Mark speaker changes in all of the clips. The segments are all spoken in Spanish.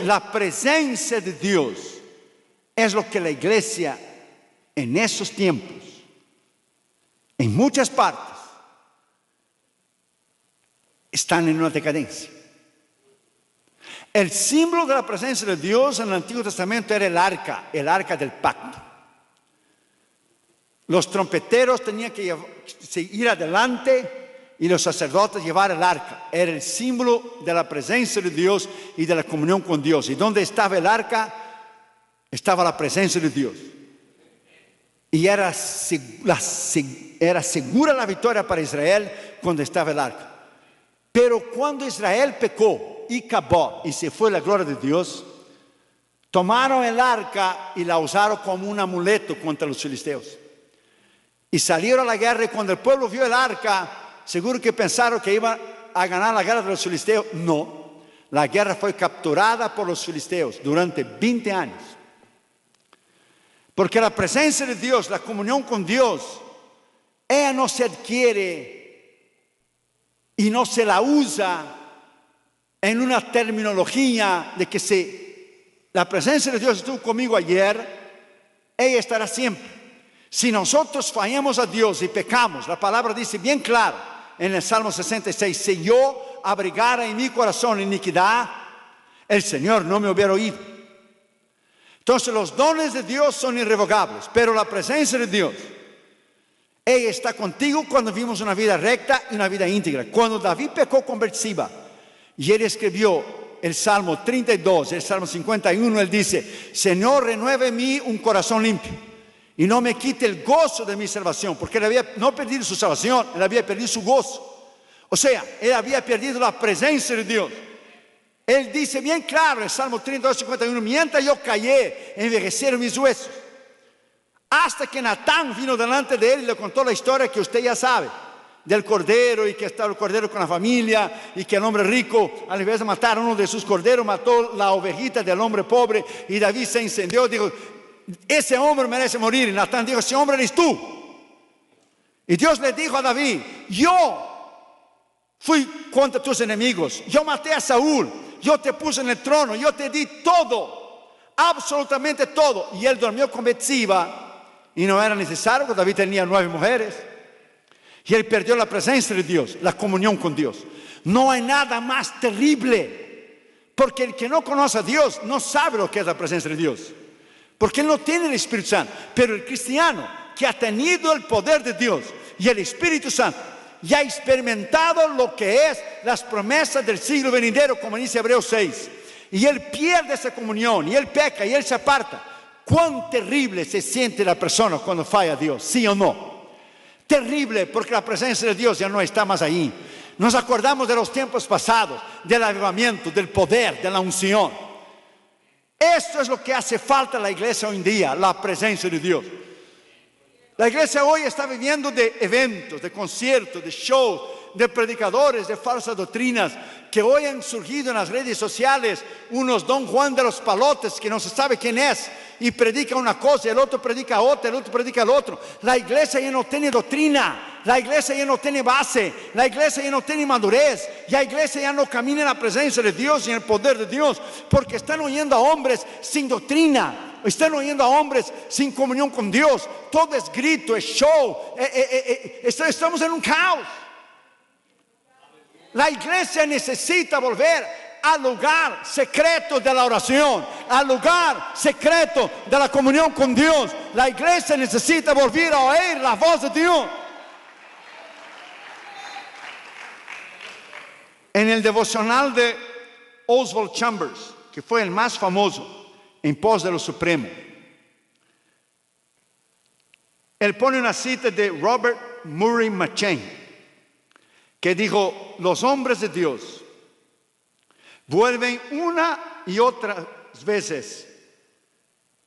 Speaker 1: la presencia de Dios es lo que la iglesia en esos tiempos, en muchas partes, están en una decadencia. El símbolo de la presencia de Dios en el Antiguo Testamento era el arca del pacto. Los trompeteros tenían que ir adelante y los sacerdotes llevar el arca. Era el símbolo de la presencia de Dios y de la comunión con Dios. Y donde estaba el arca, estaba la presencia de Dios. Y era segura la victoria para Israel cuando estaba el arca. Pero cuando Israel pecó y acabó y se fue la gloria de Dios, tomaron el arca y la usaron como un amuleto contra los filisteos. Y salieron a la guerra, y cuando el pueblo vio el arca, seguro que pensaron que iban a ganar la guerra de los filisteos. No, la guerra fue capturada por los filisteos durante 20 años. Porque la presencia de Dios, la comunión con Dios, ella no se adquiere y no se la usa en una terminología de que la presencia de Dios estuvo conmigo ayer, ella estará siempre. Si nosotros fallamos a Dios y pecamos, la palabra dice bien claro en el Salmo 66, si yo abrigara en mi corazón iniquidad, el Señor no me hubiera oído. Entonces los dones de Dios son irrevocables, pero la presencia de Dios, ella está contigo cuando vivimos una vida recta y una vida íntegra. Cuando David pecó con Betseba y él escribió el Salmo 32, el Salmo 51, él dice, Señor, renueve en mí un corazón limpio y no me quite el gozo de mi salvación, porque él había no perdido su salvación, él había perdido su gozo. O sea, él había perdido la presencia de Dios. Él dice bien claro en el Salmo 32, 51, mientras yo callé, envejecieron mis huesos. Hasta que Natán vino delante de él y le contó la historia que usted ya sabe, del cordero, y que estaba el cordero con la familia, y que el hombre rico, al invés de matar a uno de sus corderos, mató la ovejita del hombre pobre, y David se incendió, dijo, ese hombre merece morir. Y Natán dijo, ese hombre eres tú. Y Dios le dijo a David, yo fui contra tus enemigos, yo maté a Saúl, yo te puse en el trono, yo te di todo, absolutamente todo. Y él durmió con Betseba, y no era necesario, porque David tenía 9 mujeres. Y él perdió la presencia de Dios, la comunión con Dios. No hay nada más terrible, porque el que no conoce a Dios no sabe lo que es la presencia de Dios, porque él no tiene el Espíritu Santo. Pero el cristiano que ha tenido el poder de Dios y el Espíritu Santo, y ha experimentado lo que es las promesas del siglo venidero, como dice Hebreos 6, y él pierde esa comunión, y él peca, y él se aparta. ¿Cuán terrible se siente la persona cuando falla a Dios? ¿Sí o no? Terrible, porque la presencia de Dios ya no está más ahí. Nos acordamos de los tiempos pasados, del avivamiento, del poder, de la unción. Esto es lo que hace falta a la iglesia hoy en día, la presencia de Dios. La iglesia hoy está viviendo de eventos, de conciertos, de shows, de predicadores, de falsas doctrinas, que hoy han surgido en las redes sociales, unos Don Juan de los Palotes, que no se sabe quién es, y predica una cosa, el otro predica otra, el otro predica el otro. La iglesia ya no tiene doctrina, la iglesia ya no tiene base, la iglesia ya no tiene madurez, la iglesia ya no camina en la presencia de Dios y en el poder de Dios, porque están oyendo a hombres sin doctrina, están oyendo a hombres sin comunión con Dios. Todo es grito, es show, estamos en un caos. La iglesia necesita volver al lugar secreto de la oración, al lugar secreto de la comunión con Dios. La iglesia necesita volver a oír la voz de Dios. En el devocional de Oswald Chambers, que fue el más famoso en pos de lo supremo, él pone una cita de Robert Murray M'Cheyne, que dijo, los hombres de Dios vuelven una y otras veces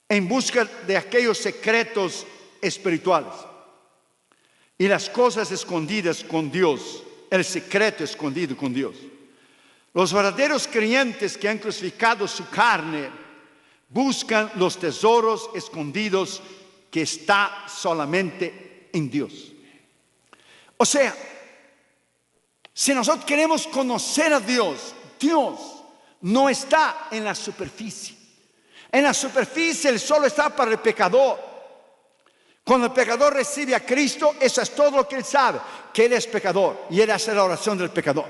Speaker 1: en busca de aquellos secretos espirituales y las cosas escondidas con Dios, el secreto escondido con Dios. Los verdaderos creyentes que han crucificado su carne buscan los tesoros escondidos que está solamente en Dios. O sea, si nosotros queremos conocer a Dios, Dios no está en la superficie. En la superficie el sol está para el pecador. Cuando el pecador recibe a Cristo, eso es todo lo que él sabe, que él es pecador y él hace la oración del pecador.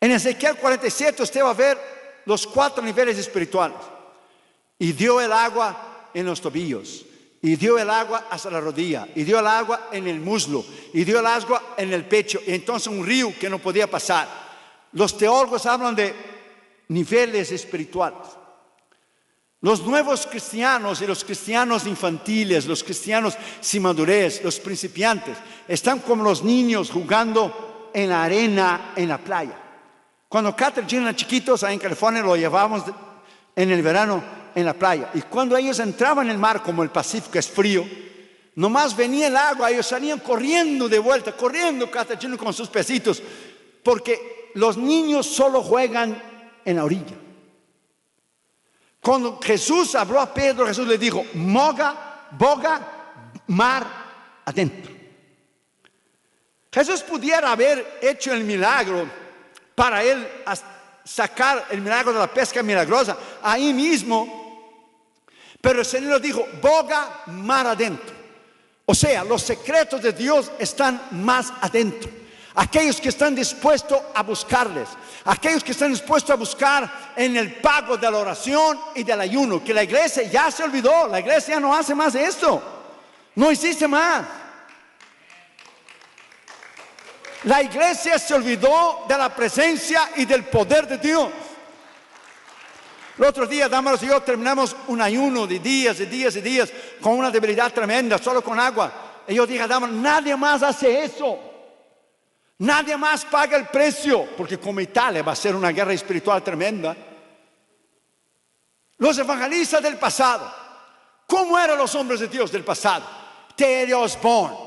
Speaker 1: En Ezequiel 47 usted va a ver los 4 niveles espirituales. Y dio el agua en los tobillos, y dio el agua hasta la rodilla, y dio el agua en el muslo, y dio el agua en el pecho, y entonces un río que no podía pasar. Los teólogos hablan de niveles espirituales. Los nuevos cristianos y los cristianos infantiles, los cristianos sin madurez, los principiantes, están como los niños jugando en la arena en la playa. Cuando Catherine y Gina eran chiquitos, ahí en California, lo llevábamos en el verano en la playa. Y cuando ellos entraban en el mar, como el Pacífico es frío, nomás venía el agua, ellos salían corriendo de vuelta, corriendo Catherine y Gina con sus pesitos, porque los niños solo juegan en la orilla. Cuando Jesús habló a Pedro, Jesús le dijo, boga, mar adentro. Jesús pudiera haber hecho el milagro para él sacar el milagro de la pesca milagrosa ahí mismo, pero el Señor dijo, boga, mar adentro. O sea, los secretos de Dios están más adentro. Aquellos que están dispuestos a buscarles, aquellos que están dispuestos a buscar en el pago de la oración y del ayuno, que la iglesia ya se olvidó, la iglesia ya no hace más de esto, no existe más. La iglesia se olvidó de la presencia y del poder de Dios. El otro día, Damaros y yo terminamos un ayuno de días y días y días con una debilidad tremenda, solo con agua. Y yo dije a Damaros, nadie más hace eso. Nadie más paga el precio, porque como Italia va a ser una guerra espiritual tremenda. Los evangelistas del pasado, ¿cómo eran los hombres de Dios del pasado? Terry Osborne,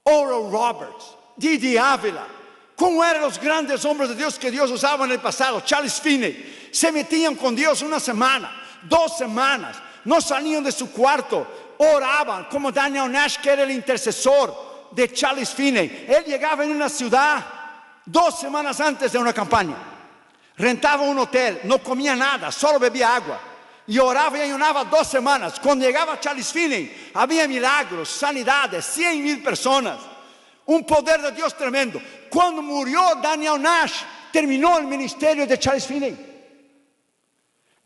Speaker 1: Oral Roberts, Didi Ávila. ¿Cómo eran los grandes hombres de Dios que Dios usaba en el pasado? Charles Finney. Se metían con Dios una semana, 2 semanas, no salían de su cuarto, oraban, como Daniel Nash, que era el intercesor de Charles Finney. Él llegaba en una ciudad 2 semanas antes de una campaña, rentaba un hotel, no comía nada, solo bebía agua y oraba y ayunaba 2 semanas. Cuando llegaba Charles Finney, había milagros, sanidades, 100,000 personas, un poder de Dios tremendo. Cuando murió Daniel Nash, terminó el ministerio de Charles Finney.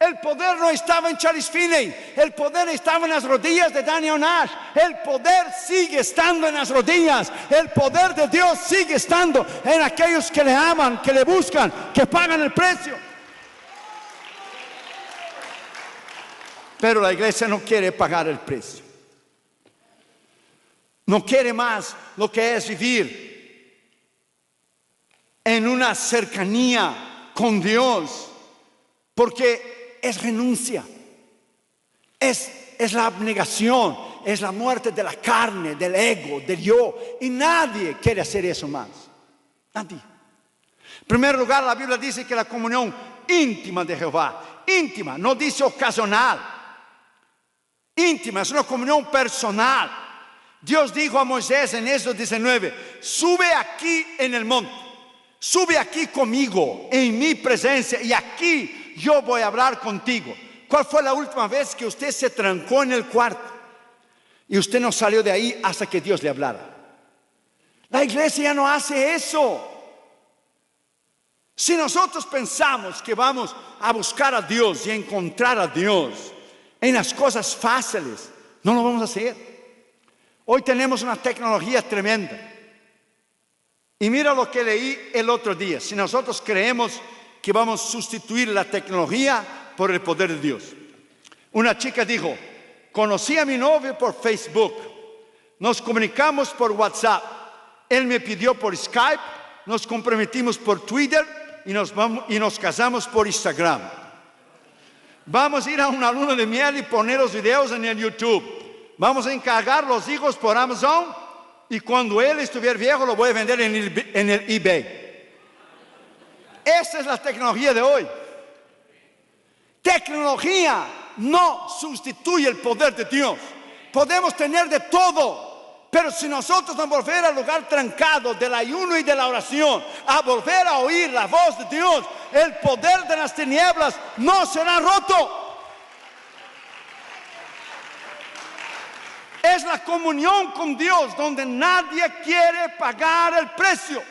Speaker 1: El poder no estaba en Charles Finney, el poder estaba en las rodillas de Daniel Nash. El poder sigue estando en las rodillas. El poder de Dios sigue estando en aquellos que le aman, que le buscan, que pagan el precio. Pero la iglesia no quiere pagar el precio. No quiere más lo que es vivir en una cercanía con Dios, porque es renuncia, es la abnegación, es la muerte de la carne, del ego, del yo, y nadie quiere hacer eso más. Nadie. En primer lugar, la Biblia dice que la comunión íntima de Jehová, íntima, no dice ocasional, íntima, es una comunión personal. Dios dijo a Moisés en Éxodo 19, sube aquí en el monte, sube aquí conmigo, en mi presencia, y aquí yo voy a hablar contigo. ¿Cuál fue la última vez que usted se trancó en el cuarto y usted no salió de ahí hasta que Dios le hablara? La iglesia ya no hace eso. Si nosotros pensamos que vamos a buscar a Dios y a encontrar a Dios en las cosas fáciles, no lo vamos a hacer. Hoy tenemos una tecnología tremenda. Y mira lo que leí el otro día. Si nosotros creemos que vamos a sustituir la tecnología por el poder de Dios. Una chica dijo, conocí a mi novio por Facebook, nos comunicamos por WhatsApp, él me pidió por Skype, nos comprometimos por Twitter y nos casamos por Instagram. Vamos a ir a una luna de miel y poner los videos en el YouTube. Vamos a encargar los hijos por Amazon y cuando él estuviera viejo lo voy a vender en el eBay. Esa es la tecnología de hoy. Tecnología no sustituye el poder de Dios. Podemos tener de todo, pero si nosotros no volver al lugar trancado del ayuno y de la oración, a volver a oír la voz de Dios, el poder de las tinieblas no será roto. Es la comunión con Dios donde nadie quiere pagar el precio.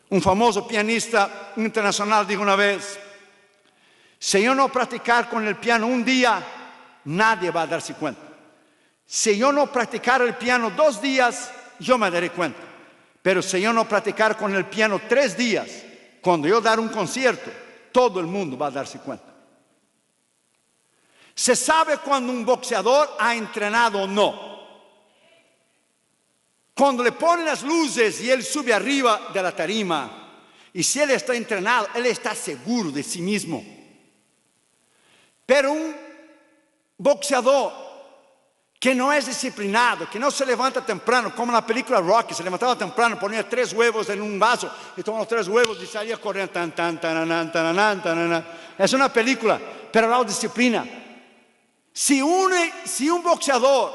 Speaker 1: Un famoso pianista internacional dijo una vez: si yo no practicar con el piano un día, nadie va a darse cuenta. Si yo no practicar el piano 2 días, yo me daré cuenta. Pero si yo no practicar con el piano 3 días, cuando yo dar un concierto, todo el mundo va a darse cuenta. Se sabe cuando un boxeador ha entrenado o no. Cuando le ponen las luces y él sube arriba de la tarima, y si él está entrenado, él está seguro de sí mismo. Pero un boxeador que no es disciplinado, que no se levanta temprano, como en la película Rocky, se levantaba temprano, ponía 3 huevos en un vaso y tomaba los 3 huevos y salía corriendo. Es una película, pero la disciplina. Si un boxeador,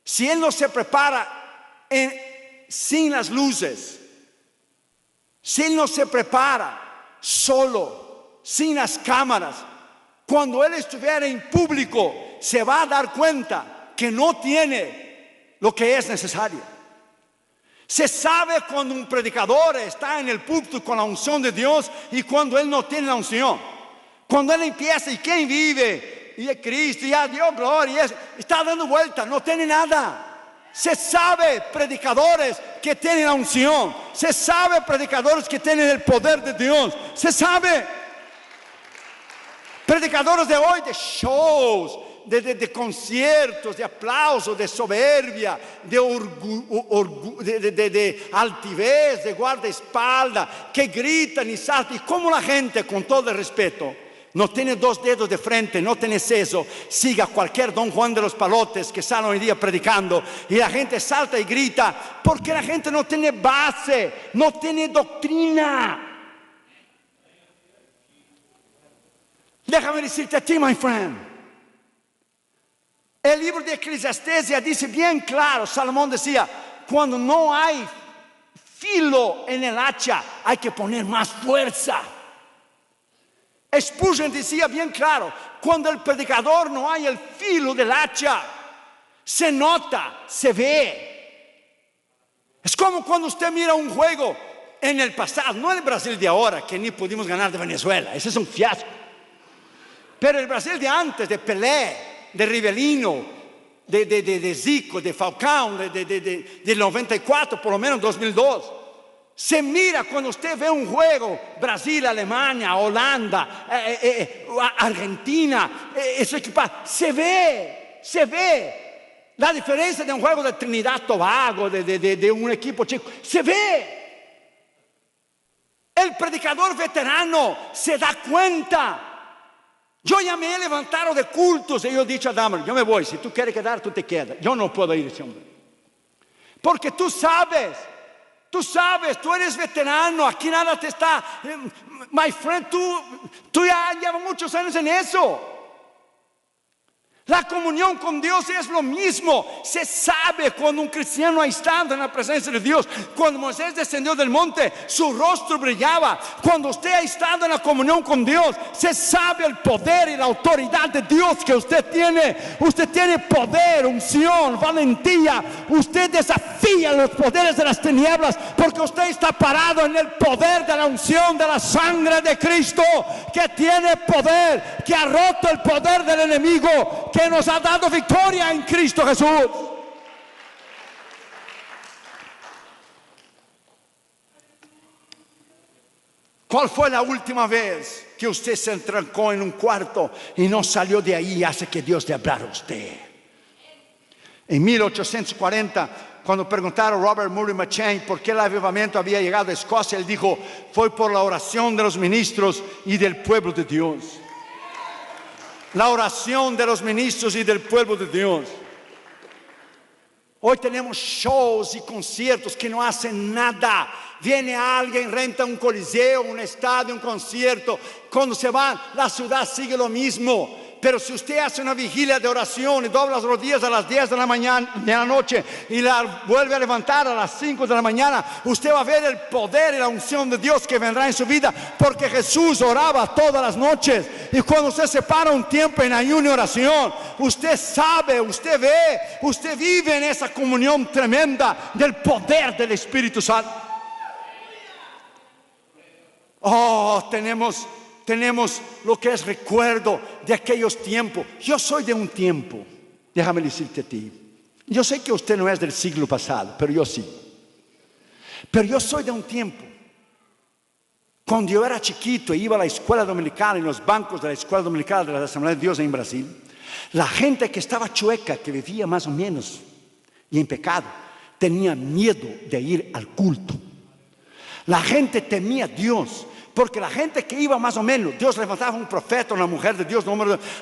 Speaker 1: si él no se prepara sin las luces, si él no se prepara solo, sin las cámaras, cuando él estuviera en público, se va a dar cuenta que no tiene lo que es necesario. Se sabe cuando un predicador está en el púlpito con la unción de Dios y cuando él no tiene la unción. Cuando él empieza, ¿y quién vive? Y es Cristo, ya dio gloria, está dando vuelta, no tiene nada. Se sabe predicadores que tienen la unción. Se sabe predicadores que tienen el poder de Dios. Se sabe predicadores de hoy de shows, de conciertos, de aplausos, de soberbia, de altivez, de guardaespaldas, que gritan y saltan. Y como la gente, con todo el respeto, no tiene 2 dedos de frente, no tiene seso, siga cualquier Don Juan de los Palotes que sale hoy día predicando y la gente salta y grita porque la gente no tiene base, no tiene doctrina. Déjame decirte a ti, my friend, el libro de Eclesiastés ya dice bien claro, Salomón decía, cuando no hay filo en el hacha, hay que poner más fuerza. Spurgeon decía bien claro, cuando el predicador no hay el filo del hacha, se nota, se ve. Es como cuando usted mira un juego en el pasado, no el Brasil de ahora, que ni pudimos ganar de Venezuela, ese es un fiasco. Pero el Brasil de antes, de Pelé, de Rivelino, de Zico, de Falcão, de 94, por lo menos 2002. Se mira cuando usted ve un juego, Brasil, Alemania, Holanda, Argentina, se ve la diferencia de un juego de Trinidad Tobago, de un equipo chico, se ve. El predicador veterano se da cuenta. Yo ya me he levantado de cultos y yo he dicho a Dahmer, yo me voy, si tú quieres quedar, tú te quedas. Yo no puedo ir ese hombre. Porque tú sabes, tú eres veterano, aquí nada te está, my friend, tú ya llevas muchos años en eso. La comunión con Dios es lo mismo. Se sabe cuando un cristiano ha estado en la presencia de Dios. Cuando Moisés descendió del monte, su rostro brillaba. Cuando usted ha estado en la comunión con Dios, se sabe el poder y la autoridad de Dios que usted tiene. Usted tiene poder, unción, valentía. Usted desafía los poderes de las tinieblas porque usted está parado en el poder de la unción de la sangre de Cristo, que tiene poder, que ha roto el poder del enemigo, que nos ha dado victoria en Cristo Jesús. ¿Cuál fue la última vez que usted se entrancó en un cuarto y no salió de ahí hasta que Dios le hablara a usted? En 1840, cuando preguntaron a Robert Murray McCheyne por qué el avivamiento había llegado a Escocia, él dijo, fue por la oración de los ministros y del pueblo de Dios. La oración de los ministros y del pueblo de Dios. Hoy tenemos shows y conciertos que no hacen nada. Viene alguien, renta un coliseo, un estadio, un concierto. Cuando se va, la ciudad sigue lo mismo. Pero si usted hace una vigilia de oración y dobla las rodillas a las 10 de la mañana, de la noche, y la vuelve a levantar a las 5 de la mañana, usted va a ver el poder y la unción de Dios que vendrá en su vida, porque Jesús oraba todas las noches. Y cuando usted se para un tiempo en ayuno y oración, usted sabe, usted ve, usted vive en esa comunión tremenda del poder del Espíritu Santo. Oh, tenemos lo que es recuerdo de aquellos tiempos. Yo soy de un tiempo, déjame decirte a ti. Yo sé que usted no es del siglo pasado, pero yo sí. Pero yo soy de un tiempo. Cuando yo era chiquito e iba a la escuela dominical, en los bancos de la escuela dominical de la Asamblea de Dios en Brasil, la gente que estaba chueca, que vivía más o menos y en pecado, tenía miedo de ir al culto. La gente temía a Dios, porque la gente que iba más o menos, Dios levantaba un profeta, una mujer de Dios,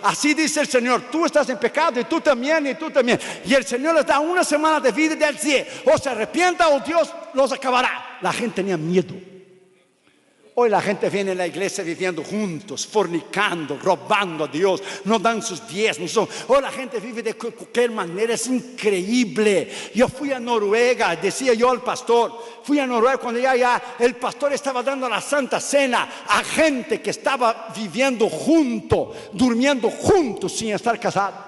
Speaker 1: así dice el Señor, tú estás en pecado y tú también, y tú también. Y el Señor les da una semana de vida y del cielo, o se arrepienta o Dios los acabará. La gente tenía miedo. Hoy la gente viene a la iglesia viviendo juntos, fornicando, robando a Dios, no dan sus diezmos. Hoy la gente vive de cualquier manera, es increíble. Yo fui a Noruega, decía yo al pastor, fui a Noruega cuando ya el pastor estaba dando la Santa Cena a gente que estaba viviendo junto, durmiendo juntos sin estar casados.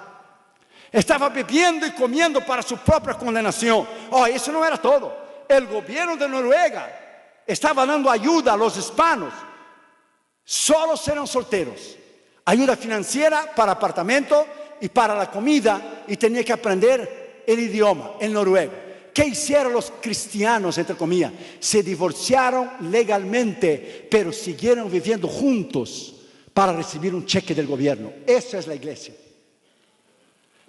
Speaker 1: Estaba bebiendo y comiendo para su propia condenación. Oh, eso no era todo. El gobierno de Noruega estaba dando ayuda a los hispanos. Solos eran solteros. Ayuda financiera para apartamento y para la comida. Y tenía que aprender el idioma, el noruego. ¿Qué hicieron los cristianos, entre comillas? Se divorciaron legalmente, pero siguieron viviendo juntos para recibir un cheque del gobierno. Esa es la iglesia.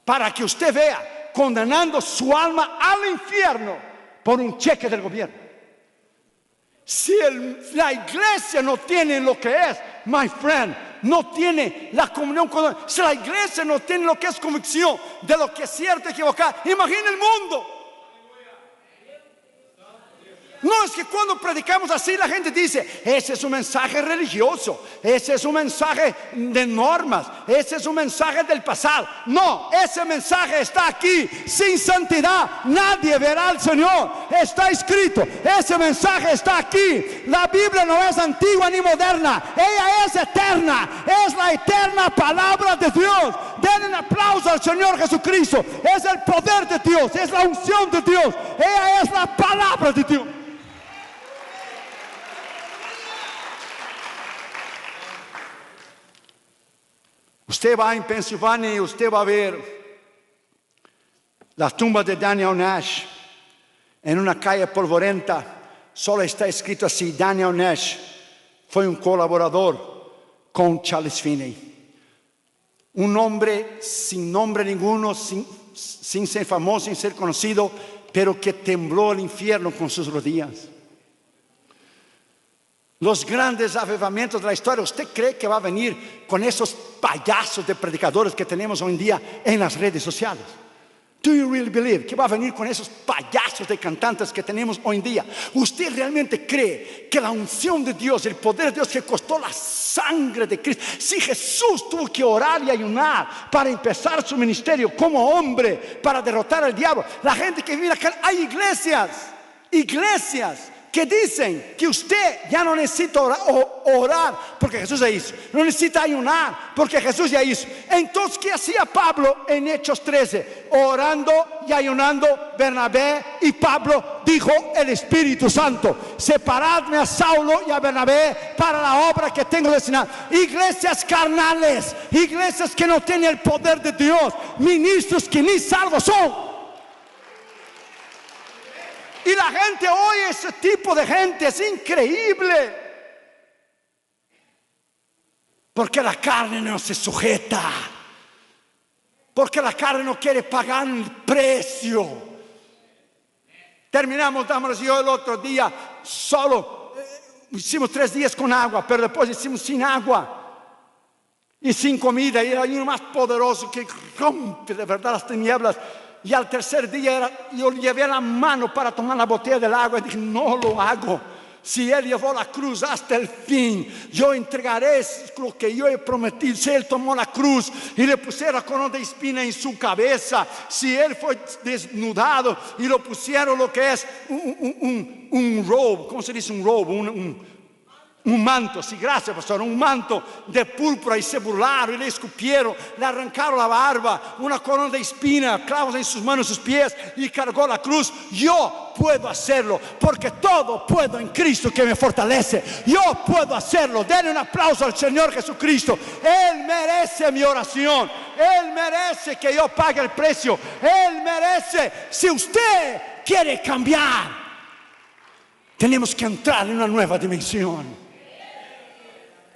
Speaker 1: Para que usted vea, condenando su alma al infierno por un cheque del gobierno. Si la iglesia no tiene lo que es, my friend, no tiene la comunión con Dios. Si la iglesia no tiene lo que es convicción de lo que es cierto y equivocado, imagina el mundo. No, es que cuando predicamos así la gente dice, ese es un mensaje religioso, ese es un mensaje de normas, ese es un mensaje del pasado. No, ese mensaje está aquí. Sin santidad nadie verá al Señor. Está escrito, ese mensaje está aquí. La Biblia no es antigua ni moderna, ella es eterna, es la eterna palabra de Dios. Den un aplauso al Señor Jesucristo. Es el poder de Dios, es la unción de Dios, ella es la palabra de Dios. Usted va en Pensilvania y usted va a ver las tumbas de Daniel Nash en una calle polvorienta. Solo está escrito así: Daniel Nash fue un colaborador con Charles Finney. Un hombre sin nombre ninguno, sin ser famoso, sin ser conocido, pero que tembló el infierno con sus rodillas. Los grandes avivamientos de la historia, ¿usted cree que va a venir con esos payasos de predicadores que tenemos hoy en día en las redes sociales? Do you really believe que va a venir con esos payasos de cantantes que tenemos hoy en día? ¿Usted realmente cree que la unción de Dios, el poder de Dios que costó la sangre de Cristo? Si Jesús tuvo que orar y ayunar para empezar su ministerio como hombre, para derrotar al diablo, la gente que vive acá, hay iglesias que dicen que usted ya no necesita orar porque Jesús ya hizo, no necesita ayunar porque Jesús ya hizo. Entonces, ¿qué hacía Pablo en Hechos 13? Orando y ayunando, Bernabé y Pablo dijo el Espíritu Santo: separadme a Saulo y a Bernabé para la obra que tengo destinada. Iglesias carnales, iglesias que no tienen el poder de Dios, ministros que ni salvos son. Y la gente oye ese tipo de gente, es increíble. Porque la carne no se sujeta. Porque la carne no quiere pagar el precio. Terminamos, damas y yo, el otro día solo. Hicimos 3 días con agua, pero después hicimos sin agua. Y sin comida. Y era uno más poderoso que rompe de verdad las tinieblas. Y al tercer día yo llevé la mano para tomar la botella del agua y dije: no lo hago. si Él llevó la cruz hasta el fin, yo entregaré lo que yo he prometido. Si Él tomó la cruz y le pusieron la corona de espina en su cabeza, si Él fue desnudado y lo pusieron lo que es un robe, ¿cómo se dice un robe? Un manto, sí, gracias pastor, un manto de púrpura, y se burlaron y le escupieron, le arrancaron la barba, una corona de espina, clavos en sus manos y sus pies, y cargó la cruz. Yo puedo hacerlo, porque todo puedo en Cristo que me fortalece. Yo puedo hacerlo. Denle un aplauso al Señor Jesucristo. Él merece mi oración, Él merece que yo pague el precio, Él merece. Si usted quiere cambiar, tenemos que entrar en una nueva dimensión.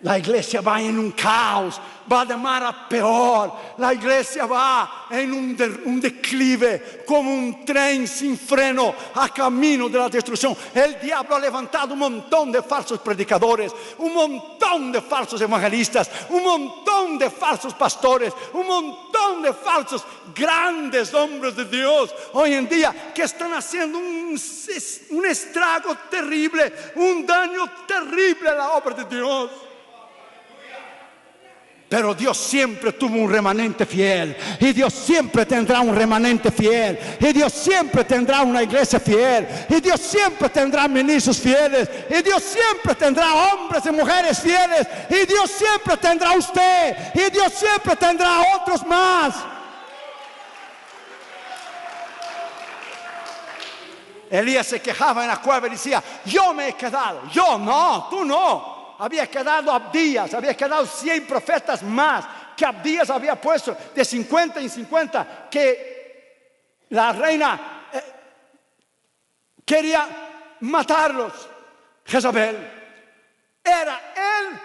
Speaker 1: La iglesia va en un caos, va de mal a peor. La iglesia va en un declive, como un tren sin freno a camino de la destrucción. El diablo ha levantado un montón de falsos predicadores, un montón de falsos evangelistas, un montón de falsos pastores, un montón de falsos grandes hombres de Dios hoy en día, que están haciendo un estrago terrible, un daño terrible a la obra de Dios. Pero Dios siempre tuvo un remanente fiel, y Dios siempre tendrá un remanente fiel, y Dios siempre tendrá una iglesia fiel, y Dios siempre tendrá ministros fieles, y Dios siempre tendrá hombres y mujeres fieles, y Dios siempre tendrá usted, y Dios siempre tendrá otros más. Elías se quejaba en la cueva y decía: yo me he quedado. Yo no, tú no. Había quedado Abdías, había quedado 100 profetas más, que Abdías había puesto de 50 en 50, que la reina quería matarlos. Jezabel. Era él,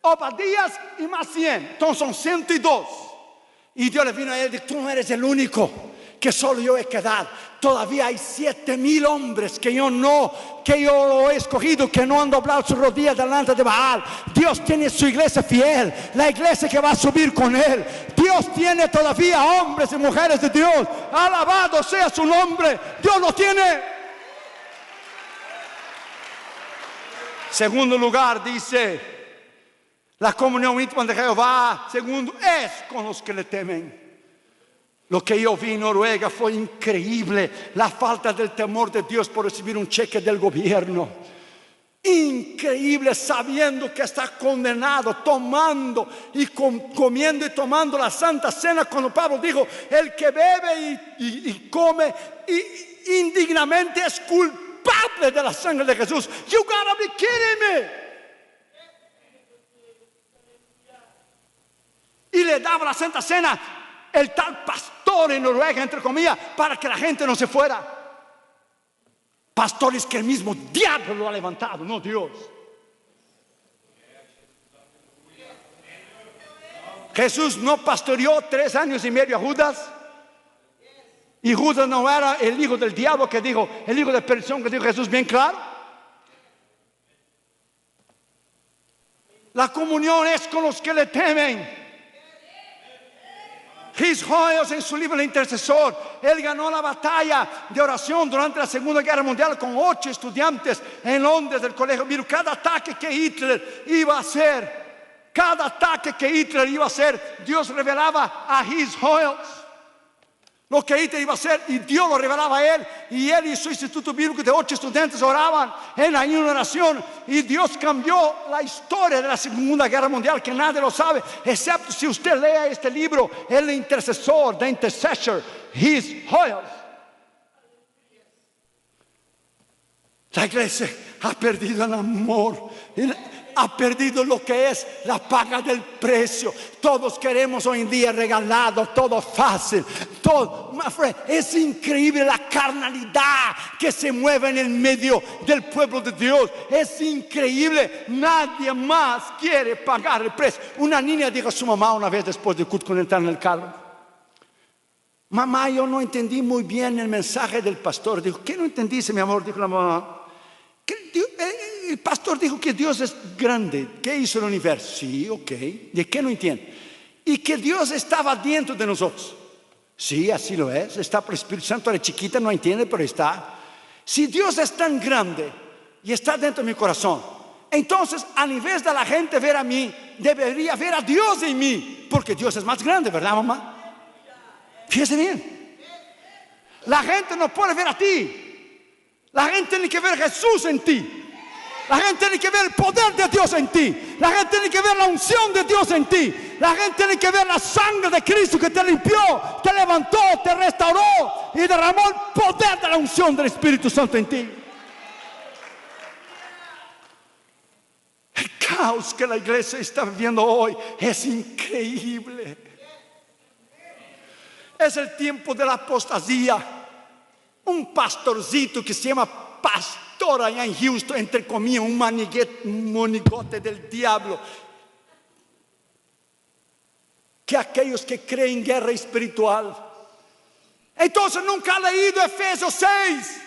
Speaker 1: Obadías y más 100. Entonces son 102. Y Dios le vino a él y dijo: tú no eres el único, que solo yo he quedado. Todavía hay 7,000 hombres que yo lo he escogido, que no han doblado sus rodillas delante de Baal. Dios tiene su iglesia fiel, la iglesia que va a subir con él. Dios tiene todavía hombres y mujeres de Dios. Alabado sea su nombre. Dios lo tiene. Segundo lugar, dice: la comunión íntima de Jehová, segundo, es con los que le temen. Lo que yo vi en Noruega fue increíble, la falta del temor de Dios por recibir un cheque del gobierno. Increíble, sabiendo que está condenado, tomando y comiendo y tomando la Santa Cena, cuando Pablo dijo: el que bebe y come indignamente es culpable de la sangre de Jesús. You gotta be kidding me. Y le daba la Santa Cena el tal pastor en Noruega, entre comillas, para que la gente no se fuera. Pastores que el mismo diablo lo ha levantado, no Dios. Jesús no pastoreó 3 años y medio a Judas, y Judas no era el hijo del diablo que dijo, el hijo de perdición que dijo Jesús bien claro. La comunión es con los que le temen. His Hoyos, en su libro El Intercesor, él ganó la batalla de oración durante la Segunda Guerra Mundial con 8 estudiantes en Londres del colegio. Mira, cada ataque que Hitler iba a hacer, Dios revelaba a His Hoyos lo que Hitler iba a hacer, y Dios lo revelaba a él, y él y su instituto bíblico de 8 estudiantes oraban en la oración, y Dios cambió la historia de la Segunda Guerra Mundial, que nadie lo sabe, excepto si usted lea este libro, El Intercesor, The Intercessor, His Hoyos. La iglesia ha perdido el amor, ha perdido lo que es la paga del precio. Todos queremos hoy en día regalado, todo fácil, todo. Es increíble la carnalidad que se mueve en el medio del pueblo de Dios. Es increíble, nadie más quiere pagar el precio. Una niña dijo a su mamá una vez después de culto, cuando entrar en el carro: mamá, yo no entendí muy bien el mensaje del pastor. Dijo: ¿qué no entendiste, mi amor? Dijo la mamá: el pastor dijo que Dios es grande, que hizo el universo. Sí, ok. ¿De qué no entiende? Y que Dios estaba dentro de nosotros. Sí, así lo es. Está por el Espíritu Santo. La chiquita no entiende, pero está. Si Dios es tan grande, y está dentro de mi corazón. Entonces, a nivel de la gente ver a mí, debería ver a Dios en mí, porque Dios es más grande, ¿verdad, mamá? Fíjese bien. La gente no puede ver a ti. La gente tiene que ver a Jesús en ti. La gente tiene que ver el poder de Dios en ti. La gente tiene que ver la unción de Dios en ti. La gente tiene que ver la sangre de Cristo que te limpió, te levantó, te restauró y derramó el poder de la unción del Espíritu Santo en ti. El caos que la iglesia está viviendo hoy es increíble. Es el tiempo de la apostasía. Un pastorcito que se llama pastor allá en Houston, entre comillas, un monigote del diablo, que aquellos que creen en guerra espiritual. Entonces nunca ha leído Efesios 6.